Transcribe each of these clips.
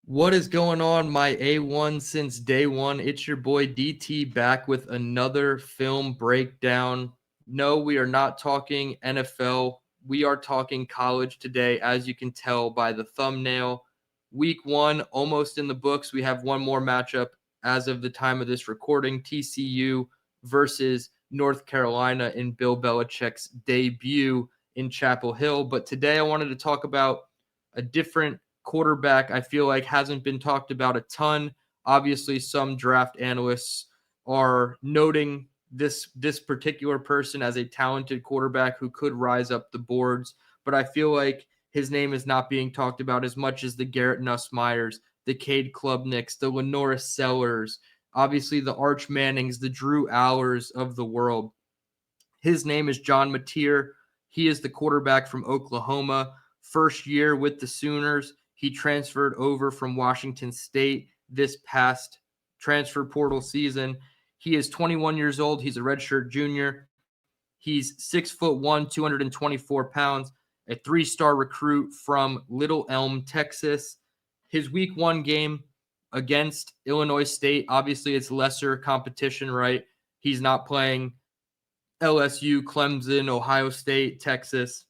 What is going on, my A1 since day one? It's your boy DT back with another film breakdown. No, we are not talking NFL. We are talking college today, as you can tell by the thumbnail. Week one, almost in the books. We have one more matchup as of the time of this recording, TCU versus North Carolina in Bill Belichick's debut in Chapel Hill. But today I wanted to talk about a different quarterback I feel like hasn't been talked about a ton. Obviously, some draft analysts are noting this particular person as a talented quarterback who could rise up the boards, but I feel like his name is not being talked about as much as the Garrett Nussmeyers, the Cade Klubniks, the Lenora Sellers, obviously the Arch Mannings, the Drew Allers of the world. His name is John Mateer. He is the quarterback from Oklahoma. First year with the Sooners. He transferred over from Washington State this past transfer portal season. He is 21 years old. He's a redshirt junior. He's 6'1", 224 pounds, a three-star recruit from Little Elm, Texas. His week one game against Illinois State, obviously it's lesser competition, right? He's not playing LSU, Clemson, Ohio State, Texas.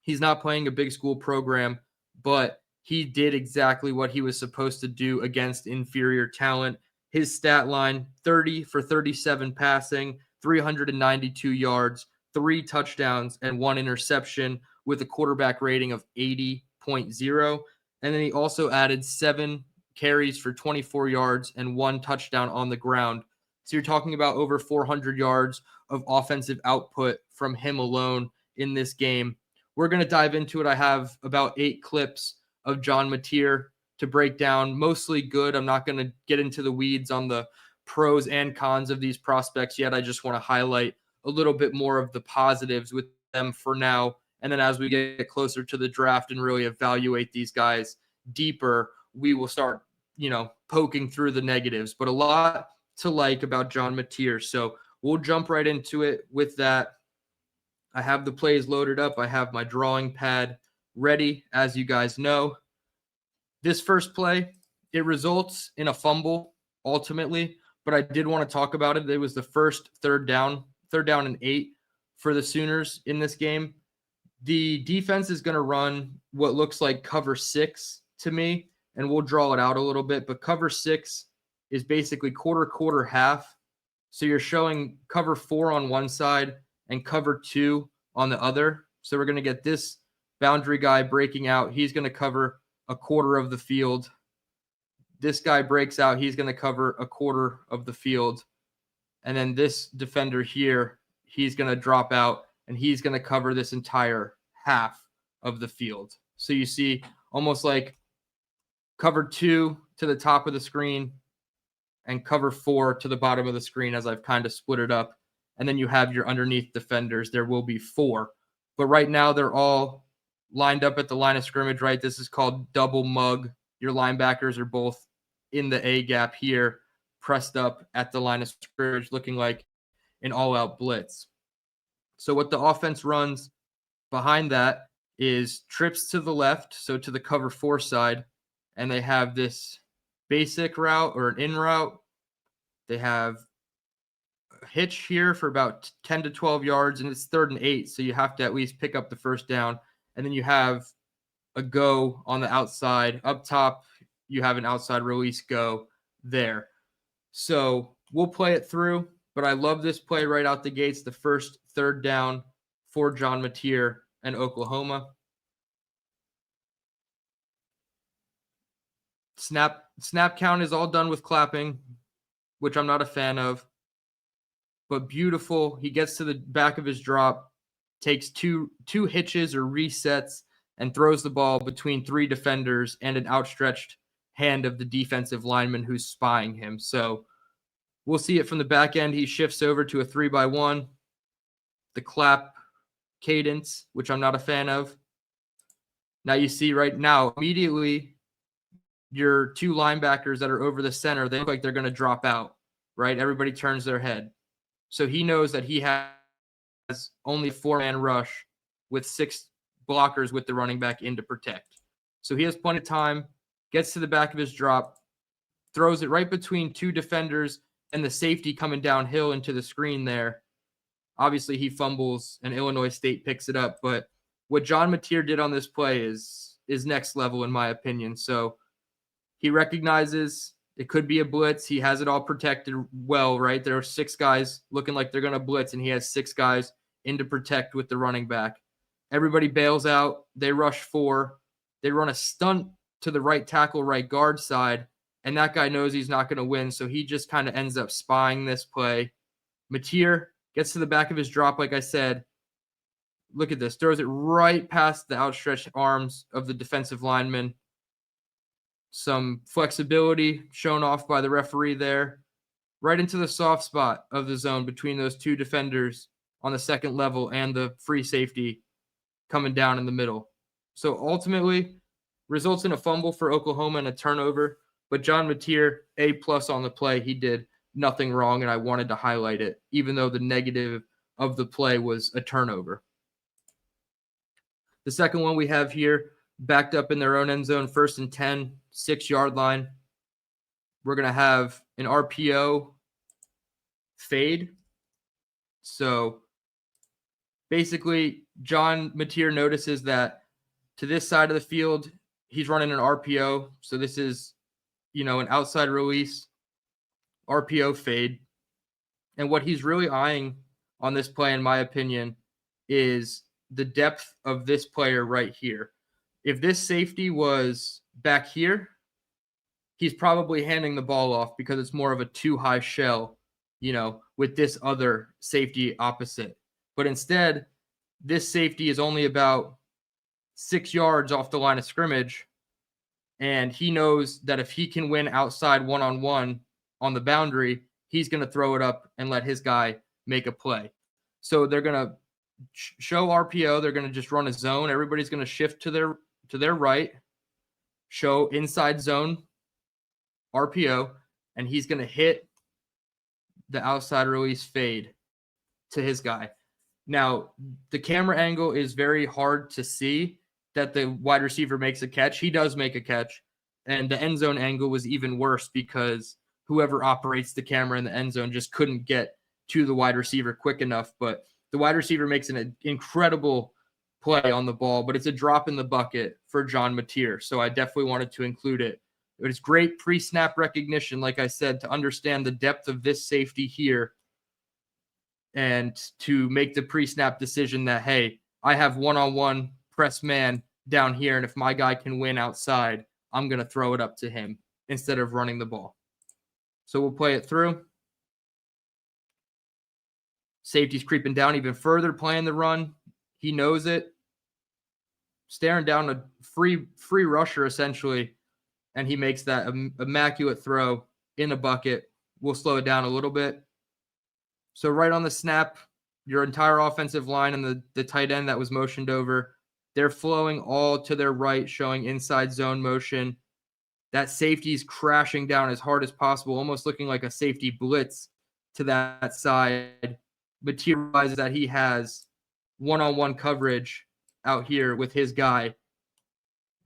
He's not playing a big school program, but he did exactly what he was supposed to do against inferior talent. His stat line, 30 for 37 passing, 392 yards, 3 touchdowns, and 1 interception with a quarterback rating of 80.0. And then he also added 7 carries for 24 yards and 1 touchdown on the ground. So you're talking about over 400 yards of offensive output from him alone in this game. We're going to dive into it. I have about 8 clips of John Mateer to break down, mostly good. I'm not going to get into the weeds on the pros and cons of these prospects yet. I just want to highlight a little bit more of the positives with them for now. And then as we get closer to the draft and really evaluate these guys deeper, we will start, poking through the negatives. But a lot to like about John Mateer. So we'll jump right into it with that. I have the plays loaded up. I have my drawing pad ready, as you guys know. This first play, it results in a fumble ultimately, but I did want to talk about it. It was the first third down and 8 for the Sooners in this game. The defense is going to run what looks like cover 6 to me, and we'll draw it out a little bit, but cover 6 is basically quarter, half. So you're showing cover 4 on one side and cover 2 on the other. So we're going to get this boundary guy breaking out. He's going to cover a quarter of the field. This guy breaks out. He's going to cover a quarter of the field. And then this defender here, he's going to drop out, and he's going to cover this entire half of the field. So you see almost like cover 2 to the top of the screen and cover 4 to the bottom of the screen as I've kind of split it up. And then you have your underneath defenders. There will be 4. But right now they're all lined up at the line of scrimmage, right? This is called double mug. Your linebackers are both in the A gap here, pressed up at the line of scrimmage, looking like an all-out blitz. So what the offense runs behind that is trips to the left, so to the cover 4 side, and they have this basic route or an in route. They have a hitch here for about 10 to 12 yards, and it's 3rd and 8, so you have to at least pick up the first down. And then you have a go on the outside. Up top, you have an outside release go there. So we'll play it through, but I love this play right out the gates, the first 3rd down for John Mateer and Oklahoma. Snap count is all done with clapping, which I'm not a fan of. But beautiful. He gets to the back of his drop, takes two hitches or resets, and throws the ball between 3 defenders and an outstretched hand of the defensive lineman who's spying him. So we'll see it from the back end. He shifts over to a 3-by-1. The clap cadence, which I'm not a fan of. Now you see right now, immediately, your 2 linebackers that are over the center, they look like they're going to drop out, right? Everybody turns their head. So he knows that he has only a 4-man rush with 6 blockers with the running back in to protect. So he has plenty of time gets to the back of his drop, throws it right between two defenders and the safety coming downhill into the screen there. Obviously, he fumbles and Illinois State picks it up. But what John Mateer did on this play is next level, in my opinion. So he recognizes it could be a blitz. He has it all protected well, right? There are 6 guys looking like they're going to blitz, and he has 6 guys in to protect with the running back. Everybody bails out. They rush 4. They run a stunt to the right tackle, right guard side, and that guy knows he's not going to win, so he just kind of ends up spying this play. Mateer gets to the back of his drop, like I said. Look at this. Throws it right past the outstretched arms of the defensive lineman. Some flexibility shown off by the referee there. Right into the soft spot of the zone between those 2 defenders on the second level and the free safety coming down in the middle. So ultimately, results in a fumble for Oklahoma and a turnover. But John Mateer, A+ on the play. He did nothing wrong, and I wanted to highlight it, even though the negative of the play was a turnover. The second one we have here, backed up in their own end zone, 1st and 10, 6-yard line. We're going to have an RPO fade. So basically, John Mateer notices that to this side of the field, he's running an RPO. So this is, an outside release, RPO fade. And what he's really eyeing on this play, in my opinion, is the depth of this player right here. If this safety was back here, he's probably handing the ball off because it's more of a too high shell, with this other safety opposite. But instead, this safety is only about 6 yards off the line of scrimmage, and he knows that if he can win outside one-on-one on the boundary, he's going to throw it up and let his guy make a play. So they're going to show RPO. They're going to just run a zone. Everybody's going to shift to their right, show inside zone RPO, and he's going to hit the outside release fade to his guy. Now, the camera angle is very hard to see that the wide receiver makes a catch. He does make a catch, and the end zone angle was even worse because whoever operates the camera in the end zone just couldn't get to the wide receiver quick enough. But the wide receiver makes an incredible play on the ball, but it's a drop in the bucket for John Mateer. So I definitely wanted to include it. It was great pre-snap recognition, like I said, to understand the depth of this safety here and to make the pre-snap decision that, hey, I have one-on-one press man down here, and if my guy can win outside, I'm going to throw it up to him instead of running the ball. So we'll play it through. Safety's creeping down even further, playing the run. He knows it. Staring down a free rusher, essentially, and he makes that immaculate throw in a bucket. We'll slow it down a little bit. So right on the snap, your entire offensive line and the tight end that was motioned over, they're flowing all to their right, showing inside zone motion. That safety's crashing down as hard as possible, almost looking like a safety blitz to that side. Mateer realizes that he has one-on-one coverage out here with his guy.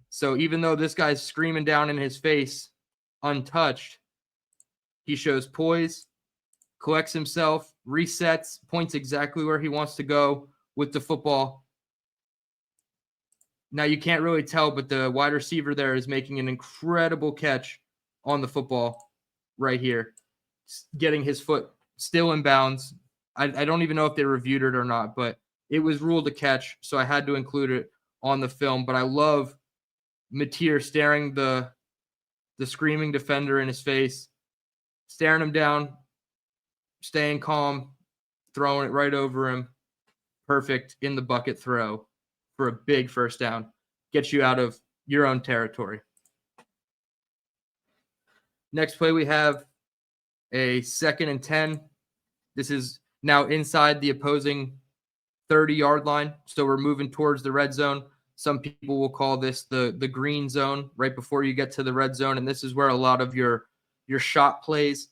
So even though this guy's screaming down in his face, untouched, he shows poise, collects himself, resets, points exactly where he wants to go with the football. Now you can't really tell, but the wide receiver there is making an incredible catch on the football right here, getting his foot still in bounds. I don't even know if they reviewed it or not, but it was ruled a catch, so I had to include it on the film. But I love Mateer staring the screaming defender in his face, staring him down, staying calm, throwing it right over him. Perfect in the bucket throw for a big first down. Gets you out of your own territory. Next play, we have a 2nd and 10. This is now inside the opposing 30-yard line. So we're moving towards the red zone. Some people will call this the green zone right before you get to the red zone. And this is where a lot of your shot plays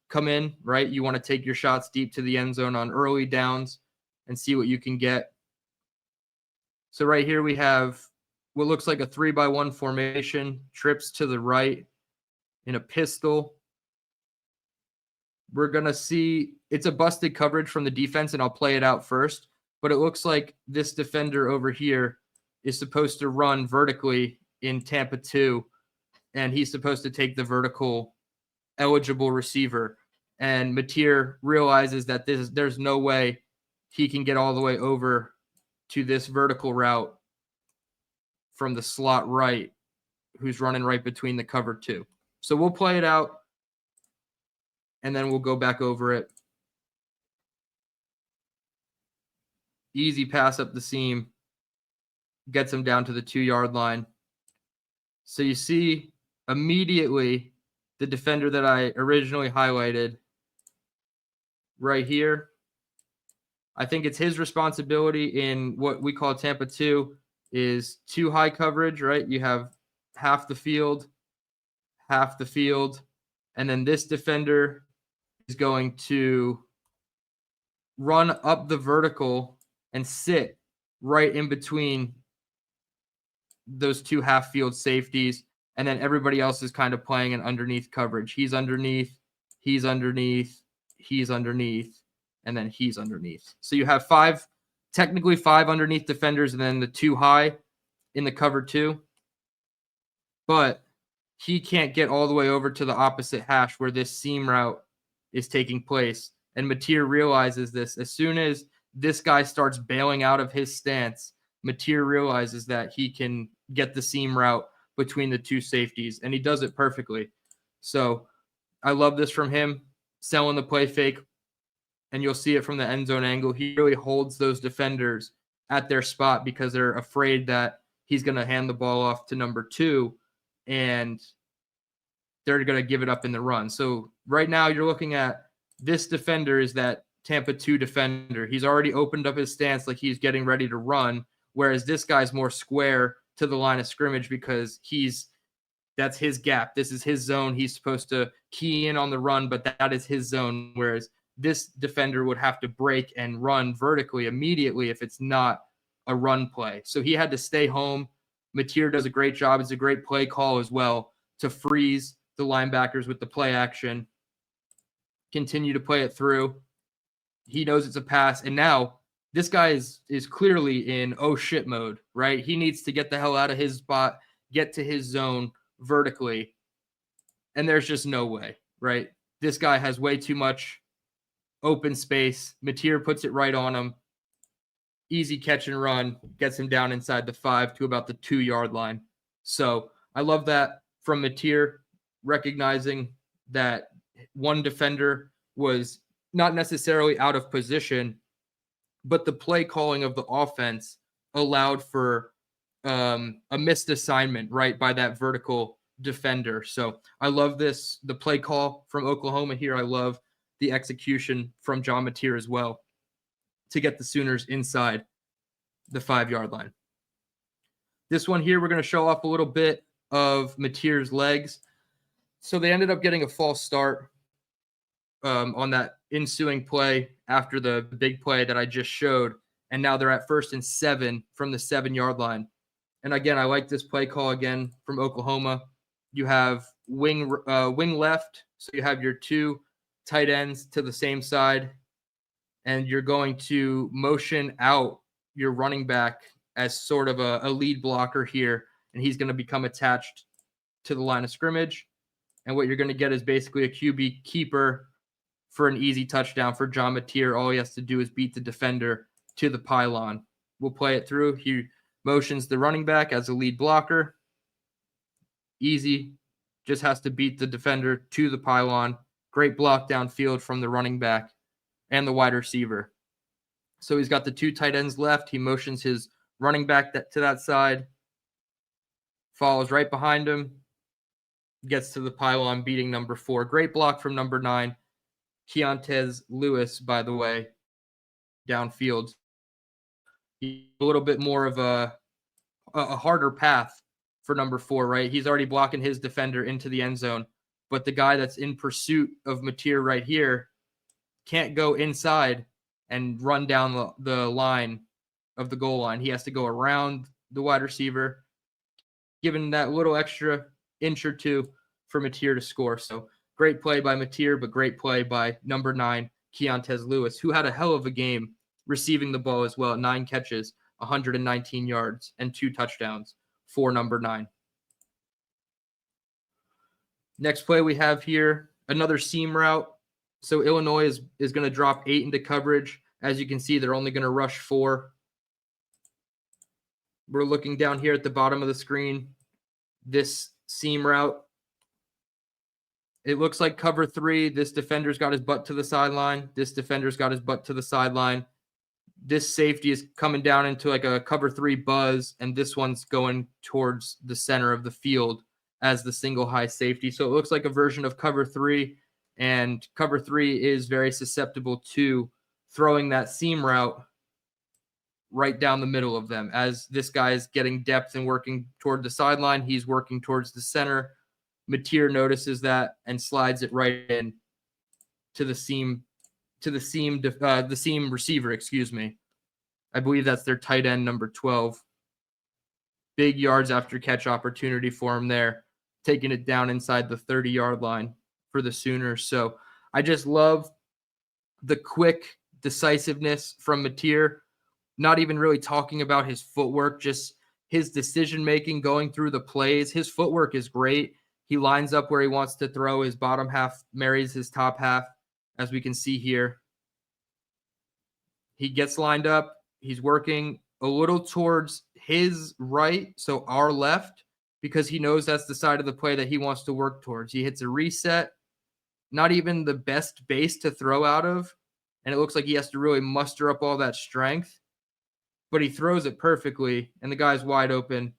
come in, right? You want to take your shots deep to the end zone on early downs and see what you can get. So right here we have what looks like a 3-by-1 formation, trips to the right in a pistol. We're going to see it's a busted coverage from the defense, and I'll play it out first. But it looks like this defender over here is supposed to run vertically in Tampa 2, and he's supposed to take the vertical eligible receiver. And Mateer realizes that there's no way he can get all the way over to this vertical route from the slot right, who's running right between the cover 2. So we'll play it out, and then we'll go back over it. Easy pass up the seam, gets him down to the 2-yard line. So you see immediately the defender that I originally highlighted right here. I think it's his responsibility in what we call Tampa 2 is 2 high coverage, right? You have half the field, and then this defender is going to run up the vertical and sit right in between those 2 half field safeties, and then everybody else is kind of playing an underneath coverage. He's underneath, he's underneath, he's underneath, and then he's underneath. So you have technically 5 underneath defenders, and then the 2 high in the cover 2. But he can't get all the way over to the opposite hash where this seam route is taking place. And Mateer realizes this. As soon as this guy starts bailing out of his stance, Mateer realizes that he can get the seam route between the 2 safeties, and he does it perfectly. So I love this from him, selling the play fake, and you'll see it from the end zone angle. He really holds those defenders at their spot because they're afraid that he's going to hand the ball off to number 2, and they're going to give it up in the run. So right now you're looking at this defender is that Tampa 2 defender. He's already opened up his stance like he's getting ready to run, whereas this guy's more square to the line of scrimmage because that's his gap. This is his zone. He's supposed to key in on the run, but that is his zone, whereas this defender would have to break and run vertically immediately if it's not a run play. So he had to stay home. Mateer does a great job. It's a great play call as well to freeze the linebackers with the play action, continue to play it through. He knows it's a pass, and now this guy is clearly in oh shit mode, right? He needs to get the hell out of his spot, get to his zone vertically, and there's just no way, right? This guy has way too much open space. Mateer puts it right on him. Easy catch and run, gets him down inside the 5 to about the 2-yard line. So I love that from Mateer, recognizing that one defender was not necessarily out of position, but the play calling of the offense allowed for a missed assignment, right, by that vertical defender. So I love this, the play call from Oklahoma here. I love the execution from John Mateer as well to get the Sooners inside the 5-yard line. This one here, we're going to show off a little bit of Mateer's legs. So they ended up getting a false start on that ensuing play after the big play that I just showed. And now they're at 1st and 7 from the 7-yard line. And again, I like this play call again from Oklahoma. You have wing left. So you have your 2 tight ends to the same side, and you're going to motion out your running back as sort of a lead blocker here, and he's going to become attached to the line of scrimmage. And what you're going to get is basically a QB keeper for an easy touchdown for John Mateer. All he has to do is beat the defender to the pylon. We'll play it through. He motions the running back as a lead blocker. Easy. Just has to beat the defender to the pylon. Great block downfield from the running back and the wide receiver. So he's got the 2 tight ends left. He motions his running back to that side, follows right behind him, gets to the pylon, beating number 4. Great block from number 9, Keontez Lewis, by the way, downfield. A little bit more of a harder path for number 4, right? He's already blocking his defender into the end zone, but the guy that's in pursuit of Mateer right here can't go inside and run down the line of the goal line. He has to go around the wide receiver, giving that little extra inch or two for Mateer to score. So great play by Mateer, but great play by number 9, Keontez Lewis, who had a hell of a game receiving the ball as well. 9 catches, 119 yards, and 2 touchdowns for number 9. Next play we have here, another seam route. So Illinois is going to drop 8 into coverage. As you can see, they're only going to rush 4. We're looking down here at the bottom of the screen. This seam route, it looks like cover 3. This defender's got his butt to the sideline. This defender's got his butt to the sideline. This safety is coming down into like a cover 3 buzz, and this one's going towards the center of the field as the single high safety. So it looks like a version of cover 3, and cover 3 is very susceptible to throwing that seam route right down the middle of them. As this guy is getting depth and working toward the sideline, he's working towards the center. Mateer notices that and slides it right in to the seam receiver, excuse me. I believe that's their tight end, number 12. Big yards after catch opportunity for him there, taking it down inside the 30-yard line for the Sooners. So I just love the quick decisiveness from Mateer. Not even really talking about his footwork, just his decision-making going through the plays. His footwork is great. He lines up where he wants to throw. His bottom half marries his top half, as we can see here. He gets lined up. He's working a little towards his right, so our left, because he knows that's the side of the play that he wants to work towards. He hits a reset, not even the best base to throw out of, and it looks like he has to really muster up all that strength. But he throws it perfectly, and the guy's wide open,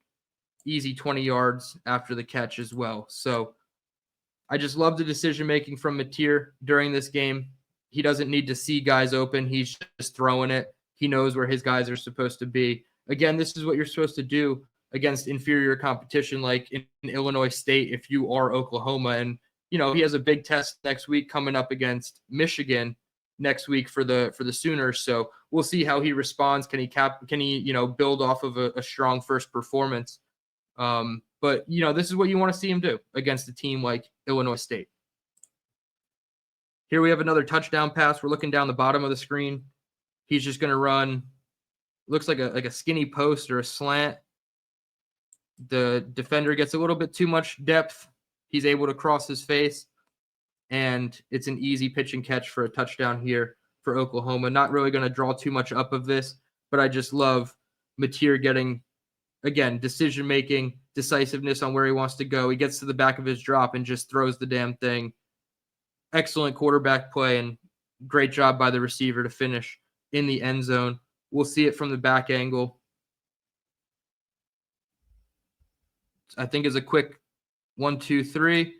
easy 20 yards after the catch as well. So I just love the decision-making from Mateer during this game. He doesn't need to see guys open. He's just throwing it. He knows where his guys are supposed to be. Again, this is what you're supposed to do against inferior competition like in Illinois State if you are Oklahoma. And, you know, he has a big test next week coming up against Michigan next week for the Sooners. So we'll see how he responds. Can he build off of a strong first performance? But this is what you want to see him do against a team like Illinois State. Here we have another touchdown pass. We're looking down the bottom of the screen. He's just going to run, looks like a skinny post or a slant. The defender gets a little bit too much depth. He's able to cross his face, and it's an easy pitch and catch for a touchdown here for Oklahoma. Not really going to draw too much up of this, but I just love Mateer getting, again, decision-making, decisiveness on where he wants to go. He gets to the back of his drop and just throws the damn thing. Excellent quarterback play, and great job by the receiver to finish in the end zone. We'll see it from the back angle. I think is a quick 1, 2, 3.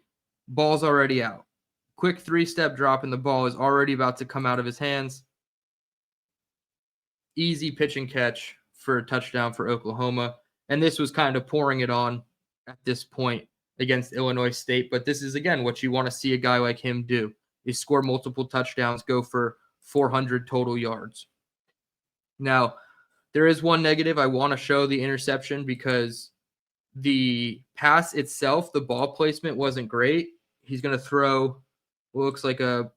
Ball's already out. Quick 3-step drop, and the ball is already about to come out of his hands. Easy pitch and catch for a touchdown for Oklahoma. And this was kind of pouring it on at this point against Illinois State. But this is, again, what you want to see a guy like him do, is score multiple touchdowns, go for 400 total yards. Now, there is one negative. I want to show the interception because the pass itself, the ball placement wasn't great. He's going to throw what looks like a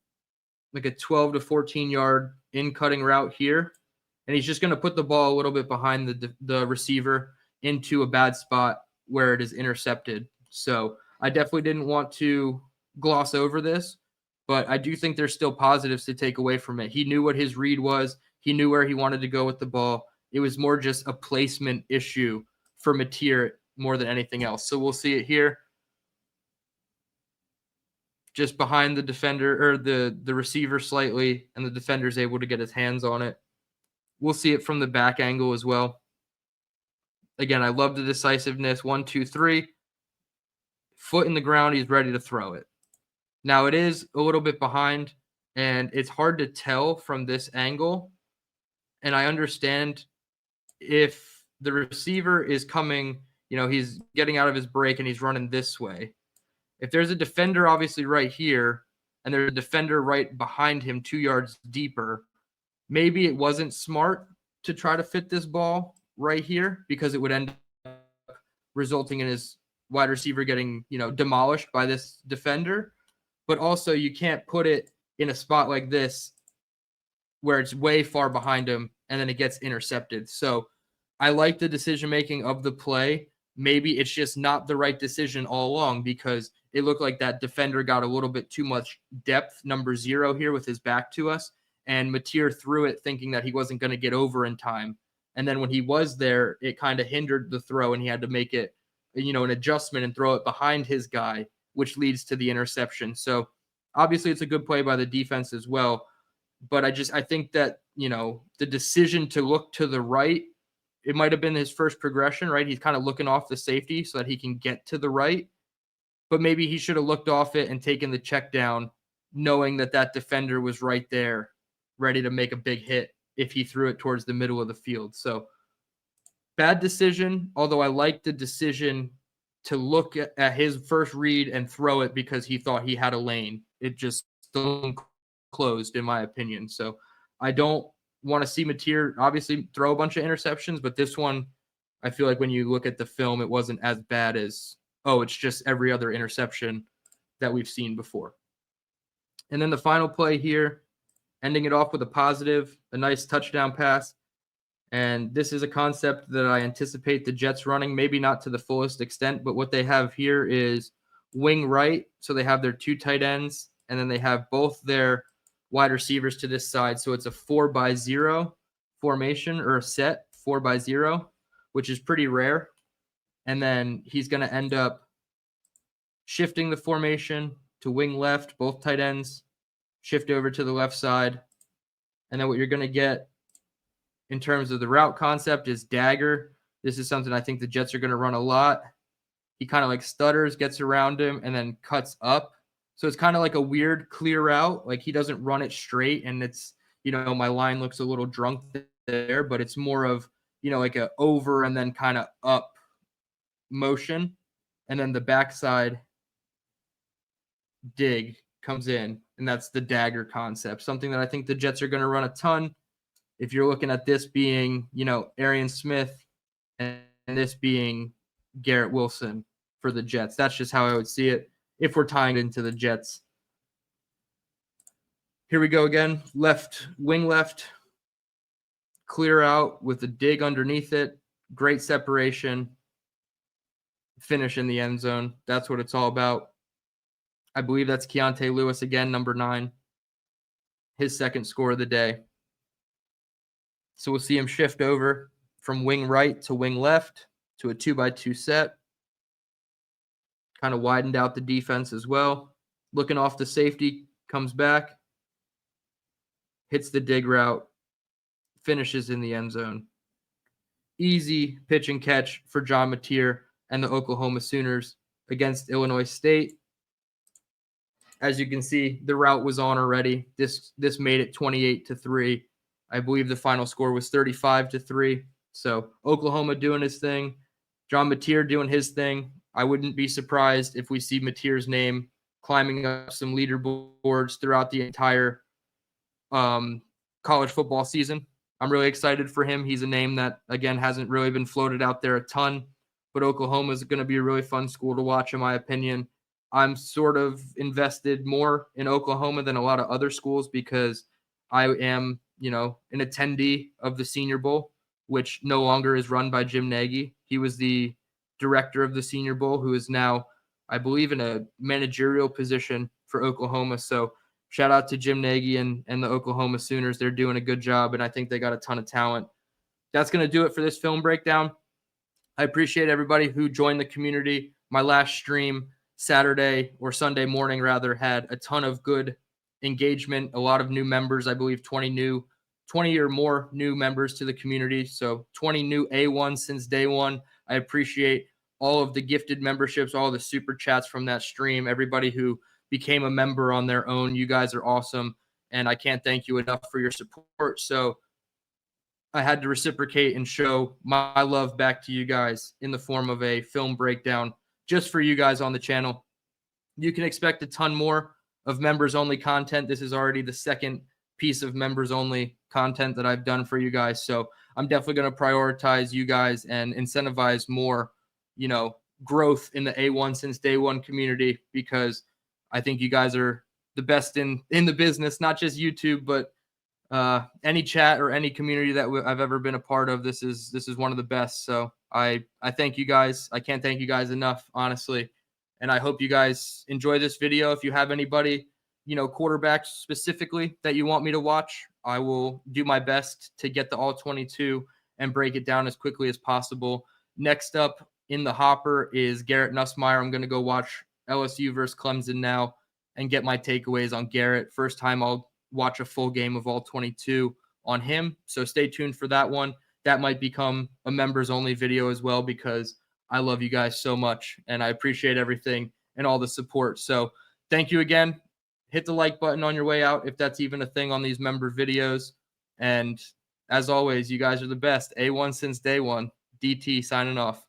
12 to 14 yard in cutting route here. And he's just going to put the ball a little bit behind the receiver into a bad spot where it is intercepted. So I definitely didn't want to gloss over this, but I do think there's still positives to take away from it. He knew what his read was. He knew where he wanted to go with the ball. It was more just a placement issue for Mateer more than anything else. So we'll see it here. Just behind the defender or the receiver slightly, and the defender's able to get his hands on it. We'll see it from the back angle as well. Again, I love the decisiveness. 1, 2, 3. Foot in the ground. He's ready to throw it. Now, it is a little bit behind, and it's hard to tell from this angle. And I understand if the receiver is coming, he's getting out of his break and he's running this way. If there's a defender obviously right here, and there's a defender right behind him 2 yards deeper, maybe it wasn't smart to try to fit this ball right here because it would end up resulting in his wide receiver getting, demolished by this defender. But also you can't put it in a spot like this where it's way far behind him and then it gets intercepted. So I like the decision making of the play. Maybe it's just not the right decision all along because it looked like that defender got a little bit too much depth, number 0 here with his back to us. And Mateer threw it thinking that he wasn't going to get over in time. And then when he was there, it kind of hindered the throw and he had to make it, an adjustment and throw it behind his guy, which leads to the interception. So obviously it's a good play by the defense as well. But I think that, the decision to look to the right, it might have been his first progression, right? He's kind of looking off the safety so that he can get to the right. But maybe he should have looked off it and taken the check down, knowing that that defender was right there, ready to make a big hit if he threw it towards the middle of the field. So bad decision, although I like the decision to look at his first read and throw it because he thought he had a lane. It just still closed, in my opinion. So I don't want to see Mateer obviously throw a bunch of interceptions, but this one, I feel like when you look at the film, it wasn't as bad as, it's just every other interception that we've seen before. And then the final play here, ending it off with a positive, a nice touchdown pass. And this is a concept that I anticipate the Jets running, maybe not to the fullest extent, but what they have here is wing right. So they have their 2 tight ends, and then they have both their wide receivers to this side. So it's a 4-by-0 formation or a set 4-by-0, which is pretty rare. And then he's going to end up shifting the formation to wing left, both tight ends, shift over to the left side. And then what you're going to get in terms of the route concept is Dagger. This is something I think the Jets are going to run a lot. He kind of like stutters, gets around him, and then cuts up. So it's kind of like a weird clear route. Like he doesn't run it straight, and it's, my line looks a little drunk there, but it's more of, like a over and then kind of up motion. And then the backside dig comes in, and that's the Dagger concept, something that I think the Jets are going to run a ton. If you're looking at this being, Arian Smith and this being Garrett Wilson for the Jets, that's just how I would see it if we're tying it into the Jets. Here we go again. Wing left, clear out with a dig underneath it. Great separation. Finish in the end zone. That's what it's all about. I believe that's Keontae Lewis again, number 9. His second score of the day. So we'll see him shift over from wing right to wing left to a 2-by-2 set. Kind of widened out the defense as well. Looking off the safety, comes back, hits the dig route, finishes in the end zone. Easy pitch and catch for John Mateer and the Oklahoma Sooners against Illinois State. As you can see, the route was on already. This made it 28-3. I believe the final score was 35-3. So Oklahoma doing his thing, John Mateer doing his thing. I wouldn't be surprised if we see Mateer's name climbing up some leaderboards throughout the entire college football season. I'm really excited for him. He's a name that, again, hasn't really been floated out there a ton, but Oklahoma is going to be a really fun school to watch, in my opinion. I'm sort of invested more in Oklahoma than a lot of other schools because I am, an attendee of the Senior Bowl, which no longer is run by Jim Nagy. He was the director of the Senior Bowl, who is now, I believe, in a managerial position for Oklahoma. So shout out to Jim Nagy and the Oklahoma Sooners. They're doing a good job, and I think they got a ton of talent. That's going to do it for this film breakdown. I appreciate everybody who joined the community. My last stream Saturday or Sunday morning, rather, had a ton of good engagement, a lot of new members. I believe 20 or more new members to the community. So 20 new A1 since day one. I appreciate all of the gifted memberships, all the super chats from that stream, everybody who became a member on their own. You guys are awesome, and I can't thank you enough for your support. So I had to reciprocate and show my love back to you guys in the form of a film breakdown just for you guys on the channel. You can expect a ton more of members-only content. This is already the second piece of members-only content that I've done for you guys. So I'm definitely going to prioritize you guys and incentivize more growth in the A1 since day one community, because I think you guys are the best in the business, not just YouTube, but any chat or any community that I've ever been a part of. This is one of the best. So I thank you guys. I can't thank you guys enough, honestly. And I hope you guys enjoy this video. If you have anybody, quarterbacks specifically that you want me to watch, I will do my best to get the all 22 and break it down as quickly as possible. Next up in the hopper is Garrett Nussmeier. I'm going to go watch LSU versus Clemson now and get my takeaways on Garrett. First time I'll watch a full game of all 22 on him. So stay tuned for that one. That might become a members only video as well, because I love you guys so much and I appreciate everything and all the support. So thank you again. Hit the like button on your way out if that's even a thing on these member videos. And as always, you guys are the best. A1 since day one. DT signing off.